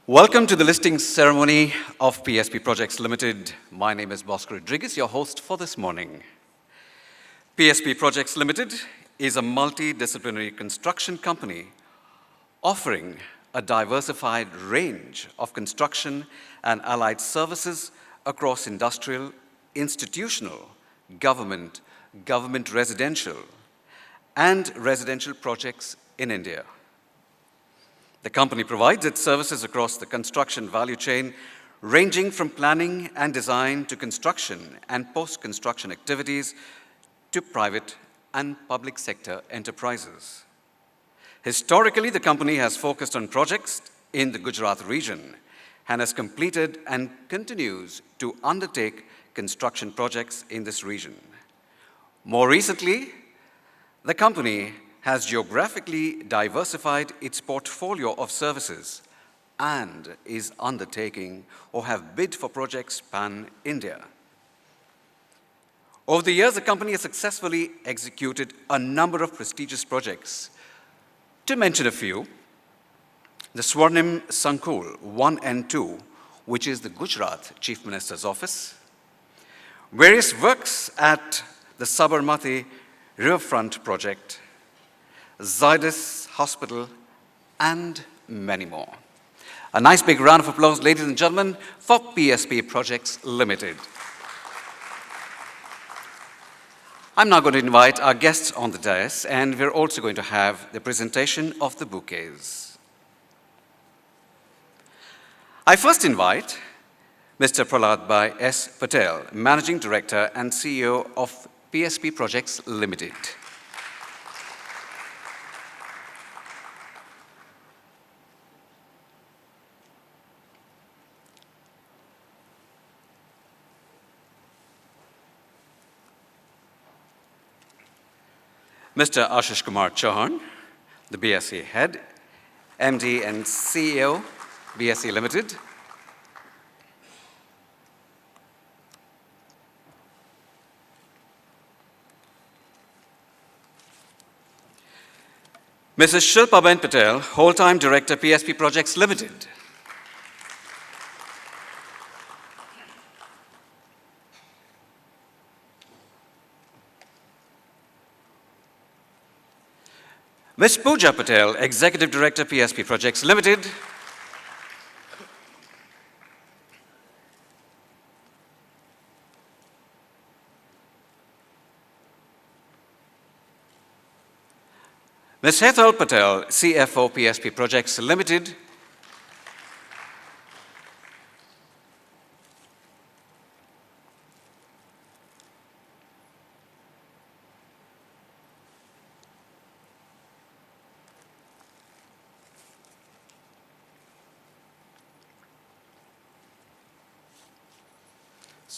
Welcome to the listing ceremony of PSP Projects Limited. My name is Bhaskar Rodriguez, your host for this morning. PSP Projects Limited is a multidisciplinary construction company offering a diversified range of construction and allied services across industrial, institutional, government residential, and residential projects in India. The company provides its services across the construction value chain, ranging from planning and design to construction and post-construction activities to private and public sector enterprises. Historically, the company has focused on projects in the Gujarat region and has completed and continues to undertake construction projects in this region. More recently, the company has geographically diversified its portfolio of services and is undertaking or have bid for projects pan-India. Over the years, the company has successfully executed a number of prestigious projects. To mention a few, the Swarnim Sankul 1 and 2, which is the Gujarat Chief Minister's office, various works at the Sabarmati Riverfront project, Zydus Hospital, and many more. A nice big round of applause, ladies and gentlemen, for PSP Projects Limited. I'm now going to invite our guests on the dais, and we're also going to have the presentation of the bouquets. I first invite Mr. Prahlad Bhai S. Patel, Managing Director and CEO of PSP Projects Limited. Mr. Ashish Kumar Chauhan, the BSE Head, MD and CEO, BSE Limited. Mrs. Shilpa Ben Patel, Whole-Time Director, PSP Projects Limited. Ms. Pooja Patel, Executive Director, PSP Projects Limited. Ms. Hetal Patel, CFO, PSP Projects Limited.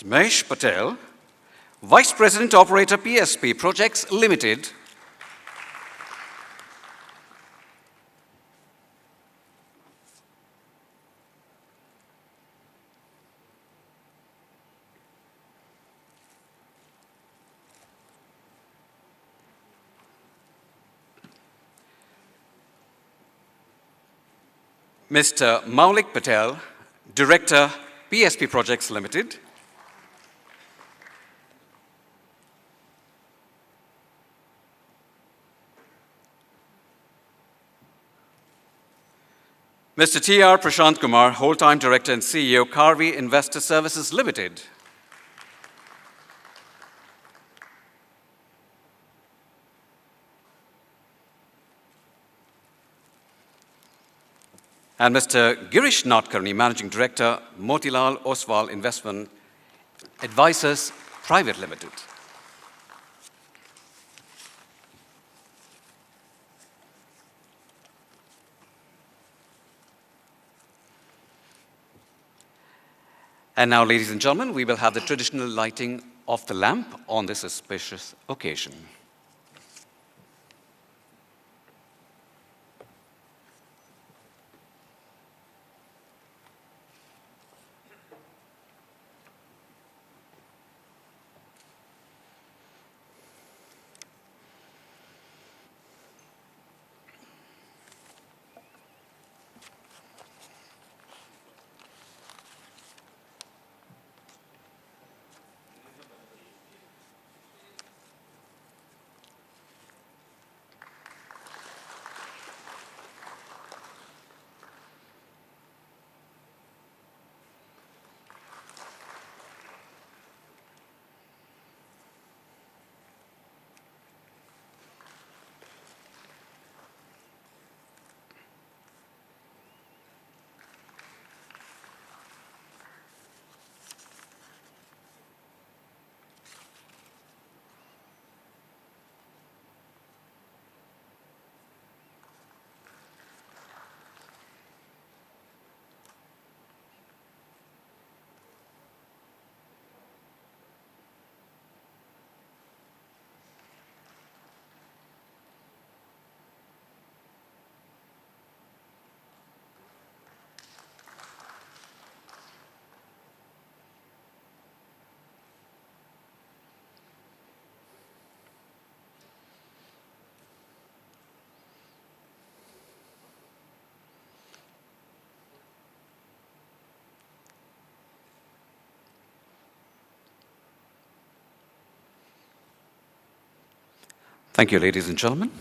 Mahesh Patel, Vice President Operator, PSP Projects Limited. Mr. Maulik Patel, Director, PSP Projects Limited. Mr. T.R. Prashant Kumar, Whole-Time Director and CEO, Karvi Investor Services Limited. And Mr. Girish Nadkarni, Managing Director, Motilal Oswal Investment Advisors Private Limited. And now, ladies and gentlemen, we will have the traditional lighting of the lamp on this auspicious occasion. Thank you, ladies and gentlemen.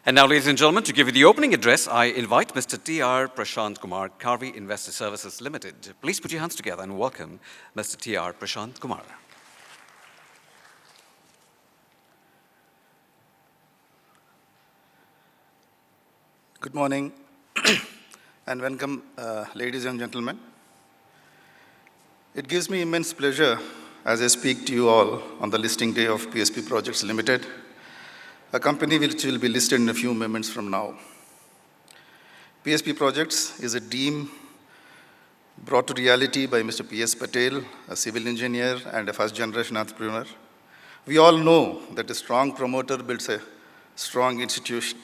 And now, ladies and gentlemen, to give you the opening address, I invite Mr. T.R. Prashant Kumar, Karvi Investor Services Limited. Please put your hands together and welcome Mr. T.R. Prashant Kumar. Good morning and welcome, ladies and gentlemen. It gives me immense pleasure as I speak to you all on the listing day of PSP Projects Limited, a company which will be listed in a few moments from now. PSP Projects is a dream brought to reality by Mr. P.S. Patel, a civil engineer and a first-generation entrepreneur. We all know that a strong promoter builds a strong institution.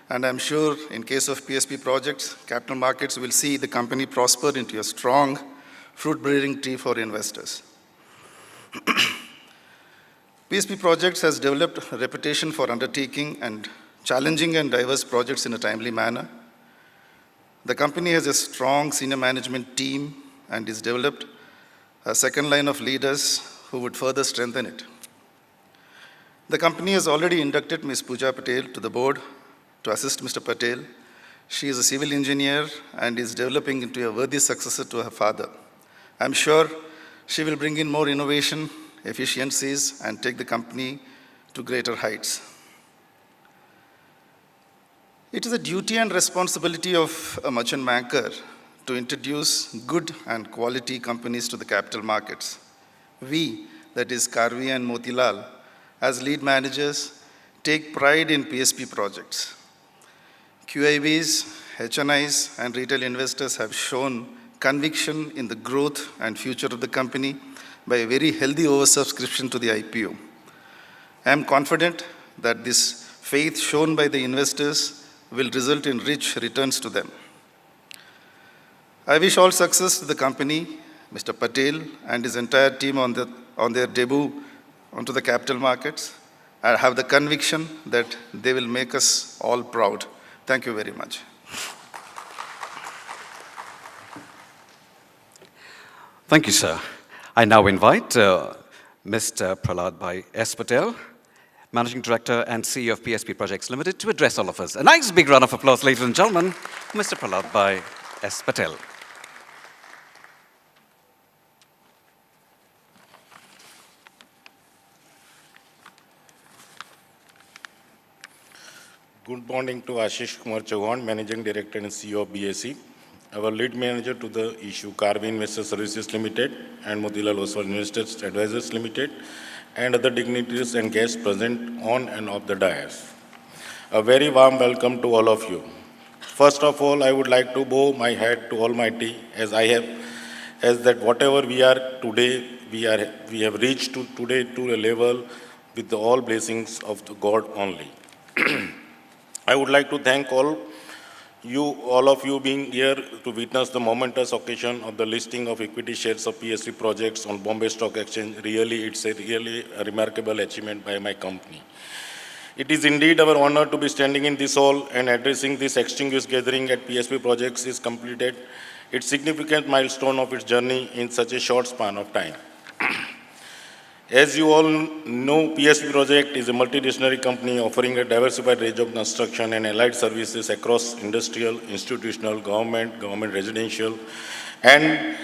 And I'm sure in case of PSP Projects, capital markets will see the company prosper into a strong fruit-bearing tree for investors. PSP Projects has developed a reputation for undertaking and challenging and diverse projects in a timely manner. The company has a strong senior management team and has developed a second line of leaders who would further strengthen it. The company has already inducted Ms. Pooja Patel to the board to assist Mr. Patel. She is a civil engineer and is developing into a worthy successor to her father. I'm sure she will bring in more innovation, efficiencies, and take the company to greater heights. It is a duty and responsibility of a merchant banker to introduce good and quality companies to the capital markets. We, that is Karvi and Motilal, as lead managers, take pride in PSP projects. QIBs, HNIs, and retail investors have shown conviction in the growth and future of the company by a very healthy oversubscription to the IPO. I am confident that this faith shown by the investors will result in rich returns to them. I wish all success to the company, Mr. Patel and his entire team on their debut onto the capital markets. I have the conviction that they will make us all proud. Thank you very much. Thank you, sir. I now invite Mr. Prahlad Bhai S. Patel, Managing Director and CEO of PSP Projects Limited, to address all of us. A nice big round of applause, ladies and gentlemen, Mr. Prahlad Bhai S. Patel. Good morning to Ashish Kumar Chauhan, Managing Director and CEO of BSE, our lead manager to the issue Karvi Investor Services Limited and Motilal Oswal Investors Advisors Limited, and other dignitaries and guests present on and off the dais. A very warm welcome to all of you. First of all, I would like to bow my hat to Almighty as that whatever we are today, we have reached to today to a level with the all blessings of the God only. I would like to thank all of you being here to witness the momentous occasion of the listing of equity shares of PSP Projects on Bombay Stock Exchange. It's a remarkable achievement by my company. It is indeed our honor to be standing in this hall and addressing this extinguished gathering at PSP Projects is completed. It's significant milestone of its journey in such a short span of time. As you all know, PSP Project is a multidisciplinary company offering a diversified range of construction and allied services across industrial, institutional, government residential, and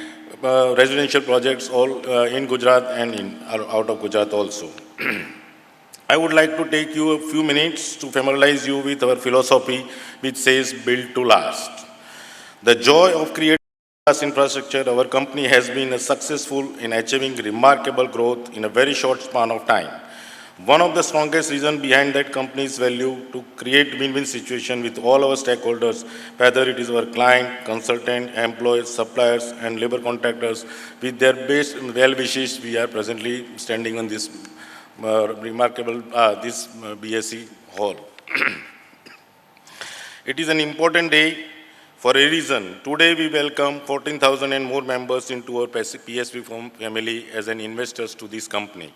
residential projects all in Gujarat and out of Gujarat also. I would like to take you a few minutes to familiarize you with our philosophy, which says build to last. The joy of creating infrastructure, our company has been successful in achieving remarkable growth in a very short span of time. One of the strongest reasons behind that company's value to create win-win situation with all our stakeholders, whether it is our client, consultant, employees, suppliers, and labor contractors, with their best well wishes, we are presently standing on this remarkable BSE hall. It is an important day For a reason, today we welcome 14,000 and more members into our PSP family as an investors to this company.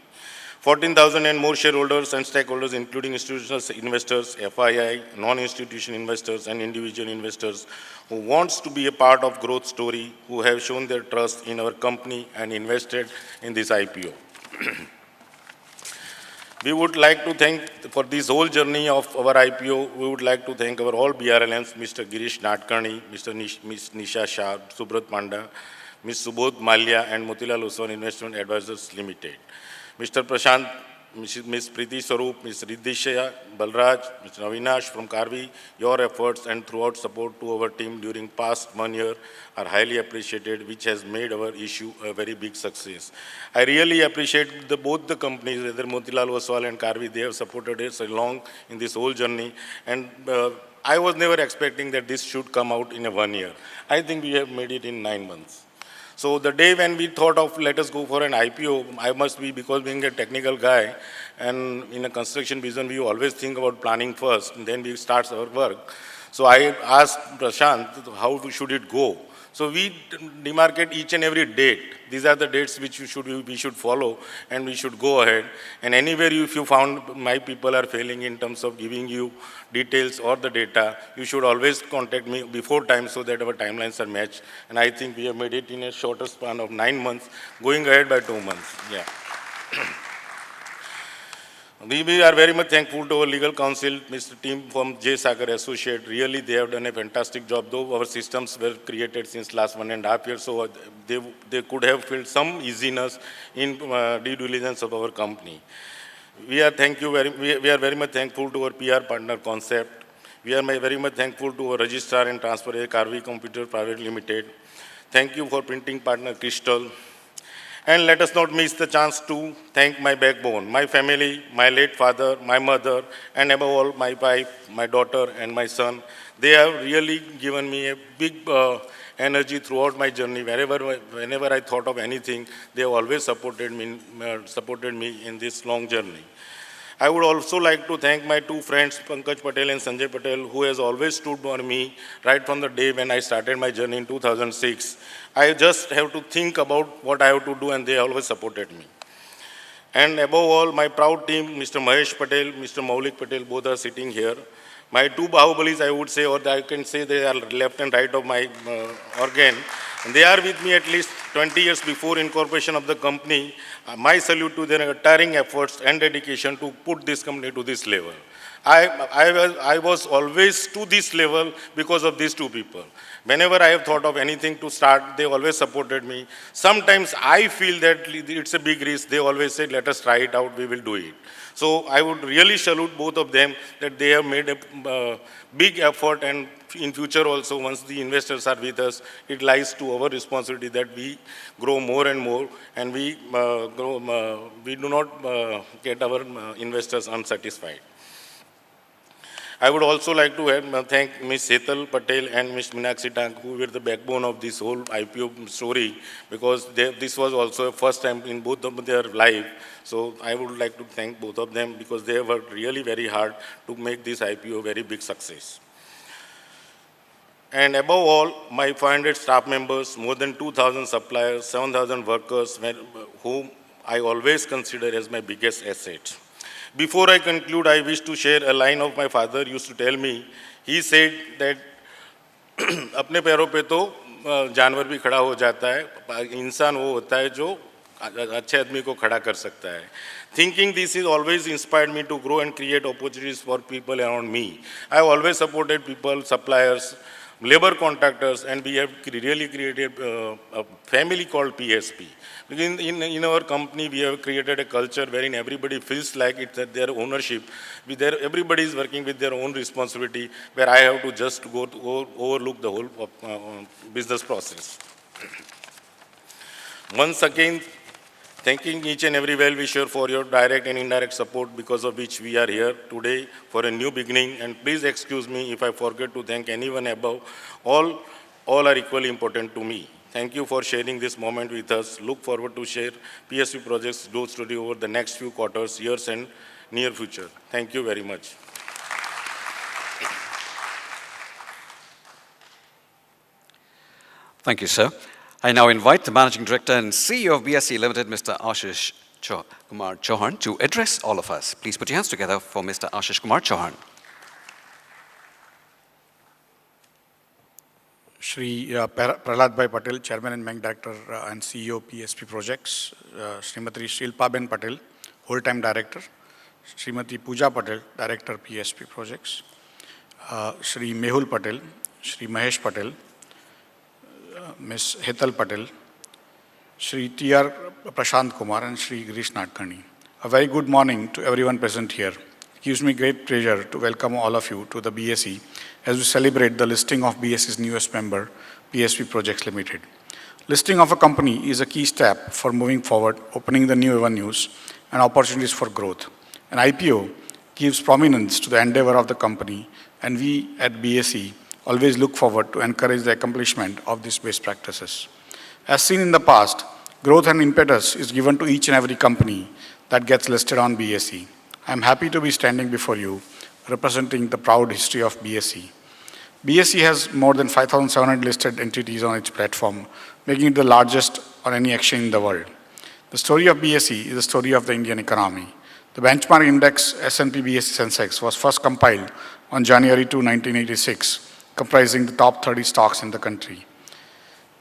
14,000 and more shareholders and stakeholders, including institutional investors, FII, non-institutional investors, and individual investors who wants to be a part of growth story, who have shown their trust in our company and invested in this IPO. We would like to thank, for this whole journey of our IPO, we would like to thank our all BRLMs, Mr. Girish Natkani, Ms. Nisha Shah, Subrat Panda, Ms. Subodh Malia, and Motilal Oswal Investment Advisors Limited. Mr. Prashant, Ms. Preeti Swaroop, Ms. Riddhishya, Balraj, Mr. Avinash from Karvi, your efforts and throughout support to our team during past 1 year are highly appreciated, which has made our issue a very big success. I really appreciate both the companies, whether Motilal Oswal and Karvi, they have supported us along in this whole journey. And I was never expecting that this should come out in 1 year. I think we have made it in 9 months. So the day when we thought of let us go for an IPO, I must be, because being a technical guy and in a construction business, we always think about planning first and then we start our work. So I asked Prashant, how should it go? So we demarcate each and every date. These are the dates which we should follow and we should go ahead. And anywhere if you found my people are failing in terms of giving you details or the data, you should always contact me before time so that our timelines are matched. And I think we have made it in a shorter span of 9 months, going ahead by 2 months. Yeah. We are very much thankful to our legal counsel, Mr. Team from J. Sagar Associate. Really, they have done a fantastic job, though our systems were created since last 1.5 years, so they could have felt some easiness in due diligence of our company. We are very much thankful to our PR partner Concept. We are very much thankful to our registrar and transfer Karvi Computer Private Limited. Thank you for printing partner Crystal. And let us not miss the chance to thank my backbone, my family, my late father, my mother, and above all, my wife, my daughter, and my son. They have really given me a big energy throughout my journey. Whenever I thought of anything, they have always supported me in this long journey. I would also like to thank my two friends, Pankaj Patel and Sanjay Patel, who has always stood by me right from the day when I started my journey in 2006. I just have to think about what I have to do, and they always supported me. And above all, my proud team, Mr. Mahesh Patel, Mr. Maulik Patel, both are sitting here. My two Bahubalis, I would say, or I can say they are left and right of my organ. And they are with me at least 20 years before incorporation of the company. My salute to their untiring efforts and dedication to put this company to this level. I was always to this level because of these two people. Whenever I have thought of anything to start, they always supported me. Sometimes I feel that it's a big risk. They always say, let us try it out, we will do it. So I would really salute both of them that they have made a big effort, and in future also, once the investors are with us, it lies to our responsibility that we grow more and more, and we do not get our investors unsatisfied. I would also like to thank Ms. Setal Patel and Ms. Meenakshi Tank, who were the backbone of this whole IPO story, because this was also a first time in both of their life. So I would like to thank both of them because they worked really very hard to make this IPO a very big success. And above all, my 500 staff members, more than 2,000 suppliers, 7,000 workers, whom I always consider as my biggest asset. Before I conclude, I wish to share a line of my father used to tell me. He said that अपने पैरों पे तो जानवर भी खड़ा हो जाता है, इंसान वो होता है जो अच्छे आदमी को खड़ा कर सकता है. Thinking this is always inspired me to grow and create opportunities for people around me. I have always supported people, suppliers, labor contractors, and we have really created a family called PSP. In our company, we have created a culture wherein everybody feels like it's their ownership. Everybody is working with their own responsibility, where I have to just go to overlook the whole business process. Once again, thanking each and every well-wisher for your direct and indirect support, because of which we are here today for a new beginning. And please excuse me if I forget to thank anyone above. All are equally important to me. Thank you for sharing this moment with us. Look forward to share PSP projects growth story over the next few quarters, years, and near future. Thank you very much. Thank you, sir. I now invite the Managing Director and CEO of BSE Limited, Mr. Ashish Kumar Chauhan, to address all of us. Please put your hands together for Mr. Ashish Kumar Chauhan. Shri Prahlad Bhai Patel, Chairman and Managing Director and CEO PSP Projects, Srimati Shilpa-ben Patel, Whole-Time Director, Srimati Pooja Patel, Director PSP Projects, Shri Mehul Patel, Shri Mahesh Patel, Ms. Hetal Patel, Shri T.R. Prashant Kumar and Shri Girish Nadkarni. A very good morning to everyone present here. It gives me great pleasure to welcome all of you to the BSE as we celebrate the listing of BSE's newest member, PSP Projects Limited. Listing of a company is a key step for moving forward, opening the new avenues and opportunities for growth. An IPO gives prominence to the endeavor of the company, and we at BSE always look forward to encourage the accomplishment of these best practices. As seen in the past, growth and impetus is given to each and every company that gets listed on BSE. I am happy to be standing before you, representing the proud history of BSE. BSE has more than 5,700 listed entities on its platform, making it the largest on any exchange in the world. The story of BSE is the story of the Indian economy. The benchmark index S&P BSE Sensex was first compiled on January 2, 1986, comprising the top 30 stocks in the country.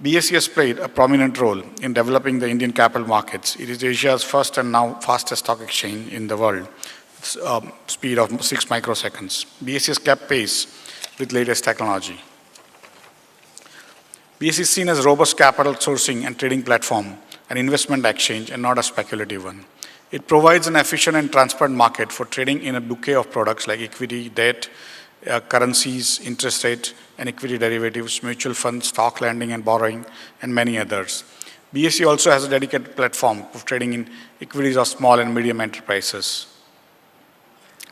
BSE has played a prominent role in developing the Indian capital markets. It is Asia's first and now fastest stock exchange in the world, speed of 6 microseconds. BSE has kept pace with latest technology. BSE is seen as a robust capital sourcing and trading platform, an investment exchange and not a speculative one. It provides an efficient and transparent market for trading in a bouquet of products like equity, debt, currencies, interest rate, and equity derivatives, mutual funds, stock lending and borrowing, and many others. BSE also has a dedicated platform for trading in equities of small and medium enterprises.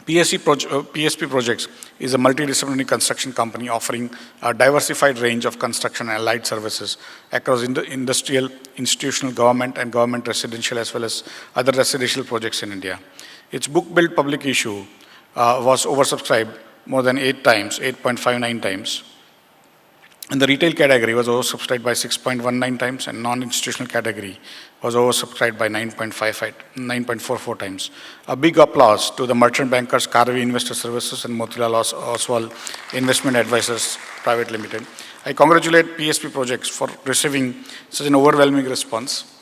PSP Projects is a multidisciplinary construction company offering a diversified range of construction and allied services across industrial, institutional, government, and government residential, as well as other residential projects in India. Its book-build public issue was oversubscribed more than 8 times, 8.59 times. And the retail category was oversubscribed by 6.19 times, and non-institutional category was oversubscribed by 9.44 times. A big applause to the merchant bankers, Karvi Investor Services and Motilal Oswal Investment Advisors Private Limited. I congratulate PSP Projects for receiving such an overwhelming response.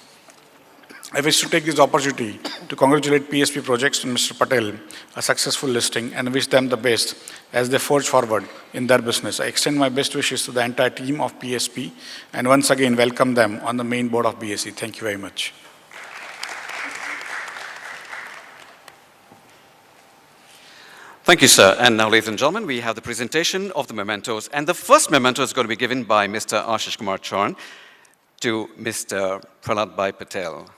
I wish to take this opportunity to congratulate PSP Projects and Mr. Patel, a successful listing, and wish them the best as they forge forward in their business. I extend my best wishes to the entire team of PSP and once again welcome them on the main board of BSE. Thank you very much. Thank you, sir. And now, ladies and gentlemen, we have the presentation of the mementos. And the first memento is going to be given by Mr. Ashish Kumar Chauhan to Mr. Prahlad Bhai Patel.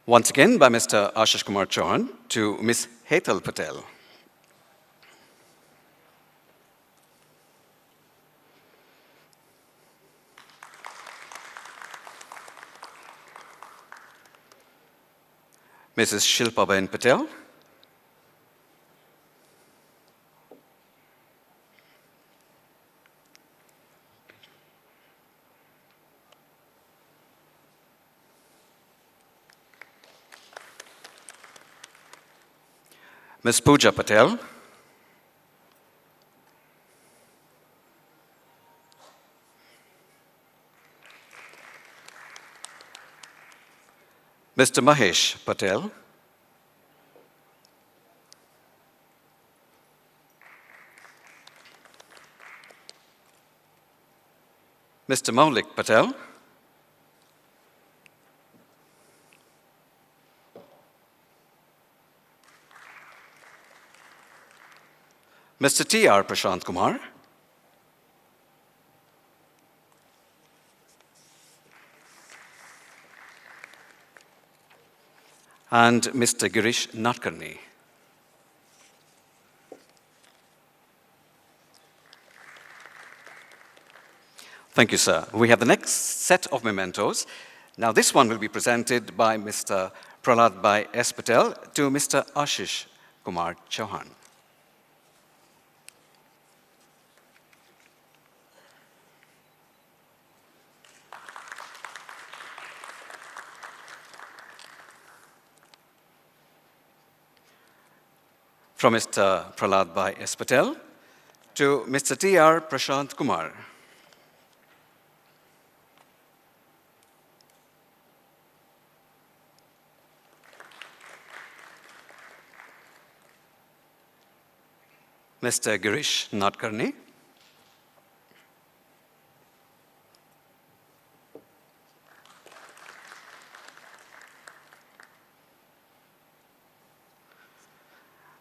Once again by Mr. Ashish Kumar Chauhan to Ms. Hetal Patel. Mrs. Shilpa-ben Patel. Ms. Pooja Patel. Mr. Mahesh Patel. Mr. Maulik Patel. Mr. T.R. Prashant Kumar. And Mr. Girish Nadkarni. Thank you, sir. We have the next set of mementos. Now, this one will be presented by Mr. Prahlad Bhai S. Patel to Mr. Ashish Kumar Chauhan. From Mr. Prahlad Bhai S. Patel to Mr. T.R. Prashant Kumar. Mr. Girish Nadkarni.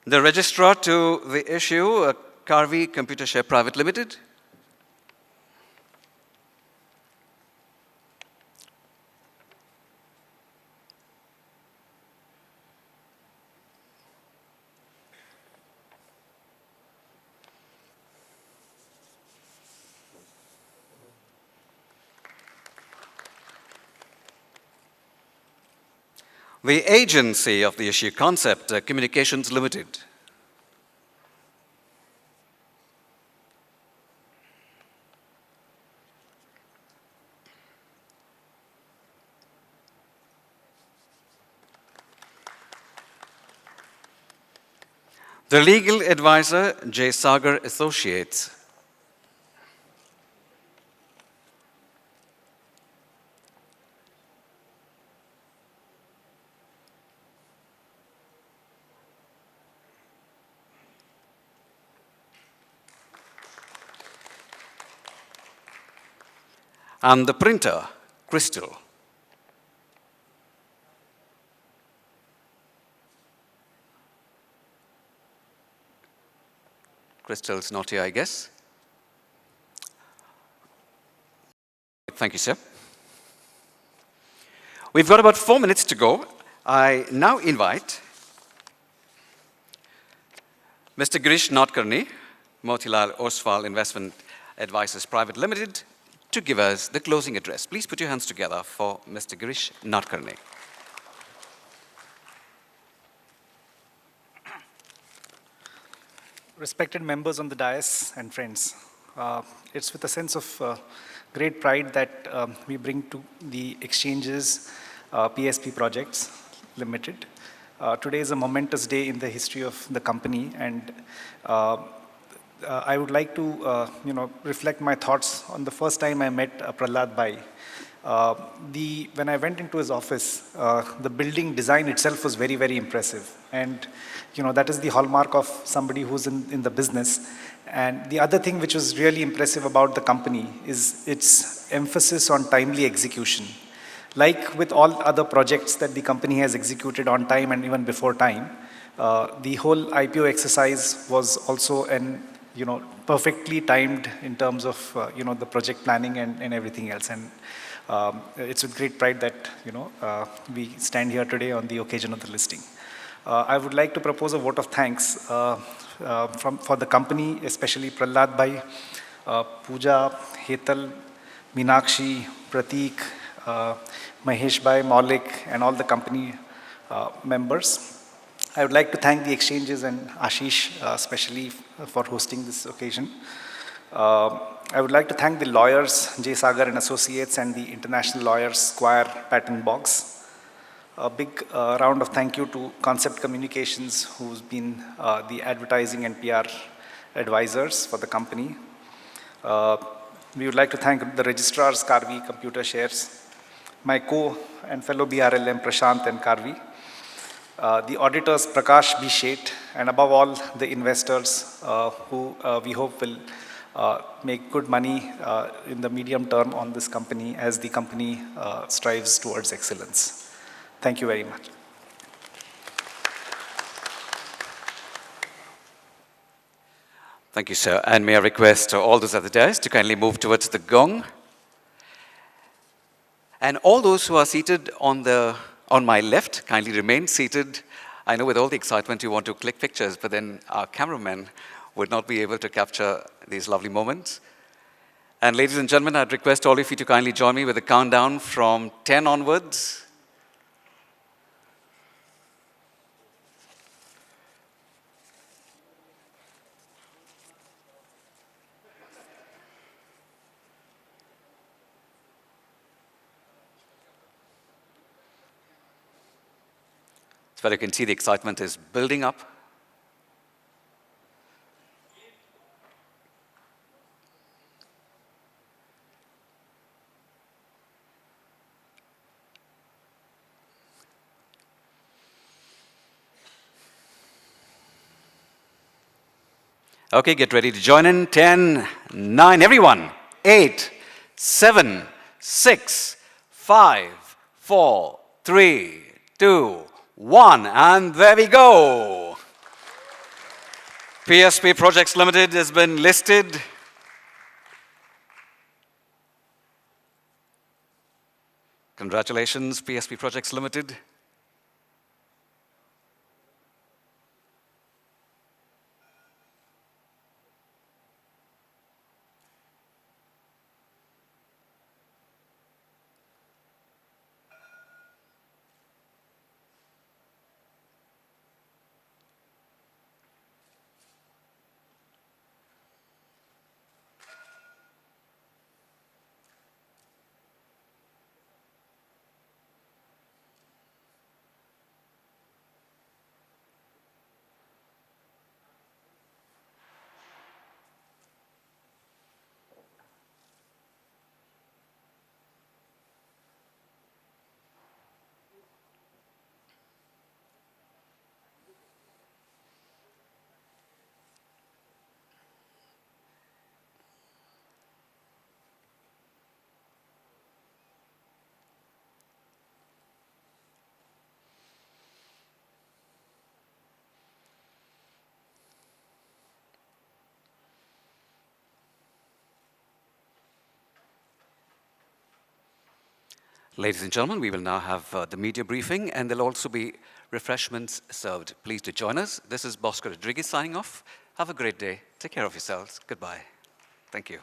The registrar to the issue, Karvi Computer Share Private Limited. The agency of the issue concept, Communications Limited. The legal advisor, J. Sagar Associates. And the printer, Crystal. Crystal's not here, I guess. Thank you, sir. We've got about 4 minutes to go. I now invite Mr. Girish Nadkarni, Motilal Oswal Investment Advisors Private Limited, to give us the closing address. Please put your hands together for Mr. Girish Nadkarni. Respected members on the dais and friends, it's with a sense of great pride that we bring to the exchanges PSP Projects Limited. Today is a momentous day in the history of the company, and I would like to reflect my thoughts on the first time I met Prahlad Bhai. When I went into his office, the building design itself was very, very impressive. And that is the hallmark of somebody who's in the business. And the other thing which was really impressive about the company is its emphasis on timely execution. Like with all other projects that the company has executed on time and even before time, the whole IPO exercise was also perfectly timed in terms of the project planning and everything else. And it's with great pride that we stand here today on the occasion of the listing. I would like to propose a vote of thanks for the company, especially Prahlad Bhai, Pooja, Hetal, Meenakshi, Prateek, Mahesh Bhai, Maulik, and all the company members. I would like to thank the exchanges and Ashish especially for hosting this occasion. I would like to thank the lawyers, J. Sagar and Associates, and the international lawyers, Squire, Patent Box. A big round of thank you to Concept Communications, who's been the advertising and PR advisors for the company. We would like to thank the registrars, Karvi Computer Shares, my co and fellow BRLM, Prashant and Karvi, the auditors, Prakash B. Sheth, and above all, the investors who we hope will make good money in the medium term on this company as the company strives towards excellence. Thank you very much. Thank you, sir. And may I request all those at the desk to kindly move towards the gong. And all those who are seated on my left, kindly remain seated. I know with all the excitement you want to click pictures, but then our cameramen would not be able to capture these lovely moments. And ladies and gentlemen, I'd request all of you to kindly join me with a countdown from 10 onwards. So you can see the excitement is building up. Okay, get ready to join in. 10, 9, everyone. 8, 7, 6, 5, 4, 3, 2, 1. And there we go. PSP Projects Limited has been listed. Congratulations, PSP Projects Limited. Ladies and gentlemen, we will now have the media briefing, and there'll also be refreshments served. Please do join us. This is Bosco Rodriguez signing off. Have a great day. Take care of yourselves. Goodbye. Thank you.